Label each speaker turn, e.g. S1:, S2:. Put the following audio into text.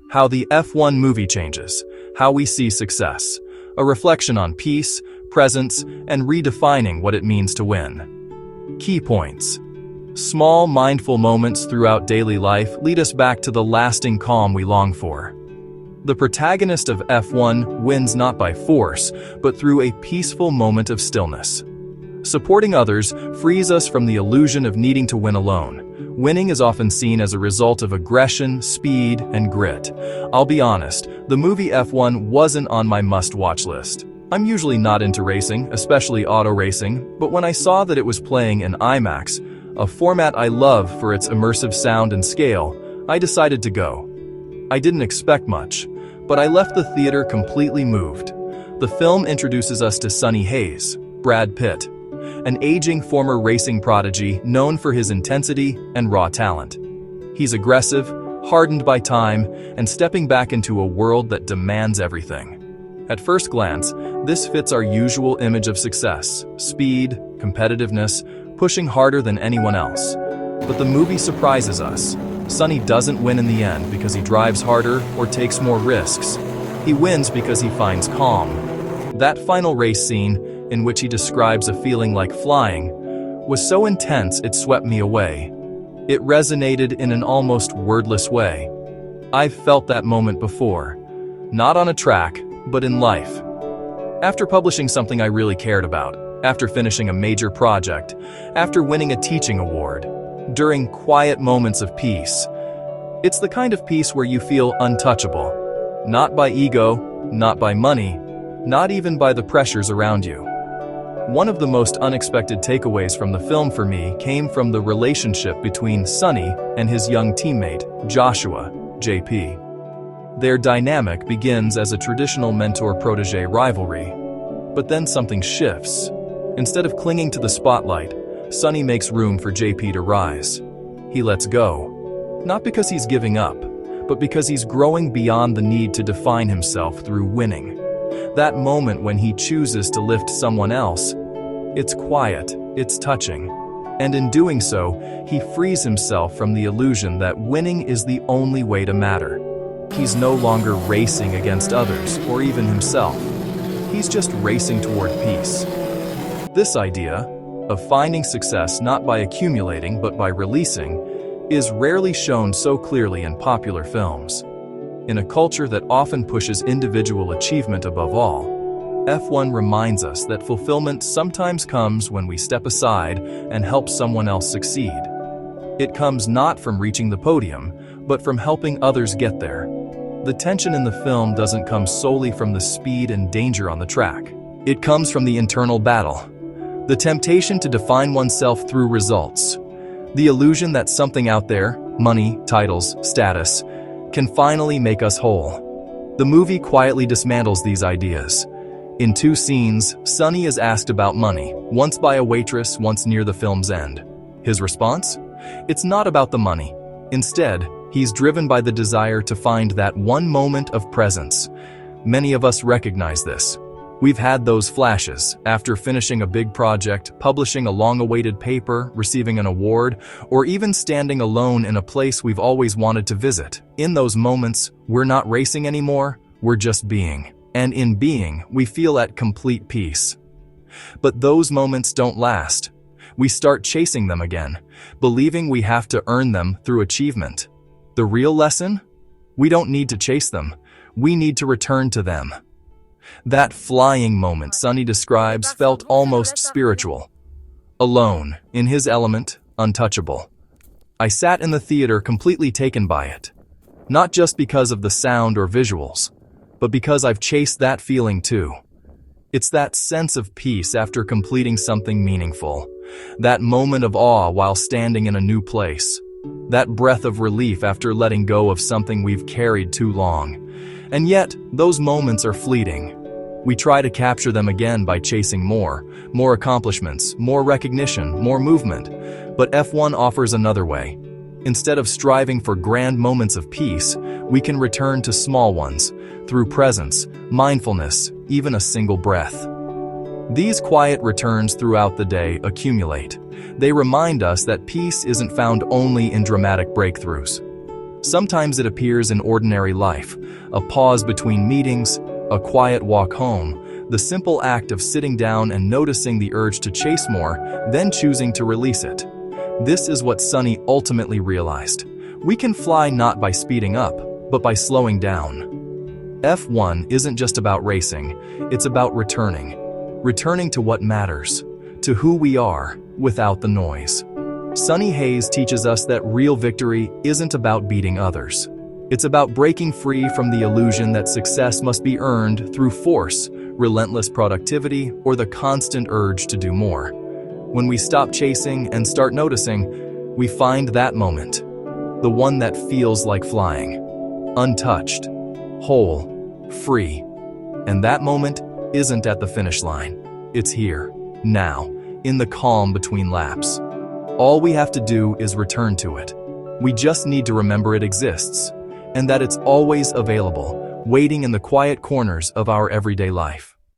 S1: How the F1 movie changes, how we see success, a reflection on peace, presence, and redefining what it means to win. Key points. Small, mindful moments throughout daily life lead us back to the lasting calm we long for. The protagonist of F1 wins not by force, but through a peaceful moment of stillness. Supporting others frees us from the illusion of needing to win alone. Winning is often seen as a result of aggression, speed, and grit. I'll be honest, the movie F1 wasn't on my must-watch list. I'm usually not into racing, especially auto racing, but when I saw that it was playing in IMAX, a format I love for its immersive sound and scale, I decided to go. I didn't expect much, but I left the theater completely moved. The film introduces us to Sonny Hayes, Brad Pitt, an aging former racing prodigy known for his intensity and raw talent. He's aggressive, hardened by time, and stepping back into a world that demands everything. At first glance, this fits our usual image of success: speed, competitiveness, pushing harder than anyone else. But the movie surprises us. Sonny doesn't win in the end because he drives harder or takes more risks. He wins because he finds calm. That final race scene, in which he describes a feeling like flying, was so intense it swept me away. It resonated in an almost wordless way. I've felt that moment before, not on a track, but in life. After publishing something I really cared about, after finishing a major project, after winning a teaching award, during quiet moments of peace. It's the kind of peace where you feel untouchable, not by ego, not by money, not even by the pressures around you. One of the most unexpected takeaways from the film for me came from the relationship between Sonny and his young teammate, Joshua, JP. Their dynamic begins as a traditional mentor-protege rivalry, but then something shifts. Instead of clinging to the spotlight, Sonny makes room for JP to rise. He lets go, not because he's giving up, but because he's growing beyond the need to define himself through winning. That moment when he chooses to lift someone else, it's quiet, it's touching, and in doing so, he frees himself from the illusion that winning is the only way to matter. He's no longer racing against others or even himself. He's just racing toward peace. This idea, of finding success not by accumulating but by releasing, is rarely shown so clearly in popular films. In a culture that often pushes individual achievement above all, F1 reminds us that fulfillment sometimes comes when we step aside and help someone else succeed. It comes not from reaching the podium, but from helping others get there. The tension in the film doesn't come solely from the speed and danger on the track. It comes from the internal battle. The temptation to define oneself through results. The illusion that something out there, money, titles, status, can finally make us whole. The movie quietly dismantles these ideas. In 2 scenes, Sonny is asked about money, once by a waitress, once near the film's end. His response? It's not about the money. Instead, he's driven by the desire to find that one moment of presence. Many of us recognize this. We've had those flashes after finishing a big project, publishing a long-awaited paper, receiving an award, or even standing alone in a place we've always wanted to visit. In those moments, we're not racing anymore, we're just being. And in being, we feel at complete peace. But those moments don't last. We start chasing them again, believing we have to earn them through achievement. The real lesson? We don't need to chase them. We need to return to them. That flying moment Sonny describes felt almost spiritual. Alone, in his element, untouchable. I sat in the theater completely taken by it. Not just because of the sound or visuals, but because I've chased that feeling too. It's that sense of peace after completing something meaningful. That moment of awe while standing in a new place. That breath of relief after letting go of something we've carried too long. And yet, those moments are fleeting. We try to capture them again by chasing more accomplishments, more recognition, more movement. But F1 offers another way. Instead of striving for grand moments of peace, we can return to small ones, through presence, mindfulness, even a single breath. These quiet returns throughout the day accumulate. They remind us that peace isn't found only in dramatic breakthroughs. Sometimes it appears in ordinary life, a pause between meetings, a quiet walk home, the simple act of sitting down and noticing the urge to chase more, then choosing to release it. This is what Sunny ultimately realized. We can fly not by speeding up, but by slowing down. F1 isn't just about racing, it's about returning. Returning to what matters, to who we are, without the noise. Sunny Hayes teaches us that real victory isn't about beating others. It's about breaking free from the illusion that success must be earned through force, relentless productivity, or the constant urge to do more. When we stop chasing and start noticing, we find that moment, the one that feels like flying, untouched, whole, free. And that moment isn't at the finish line. It's here, now, in the calm between laps. All we have to do is return to it. We just need to remember it exists, and that it's always available, waiting in the quiet corners of our everyday life.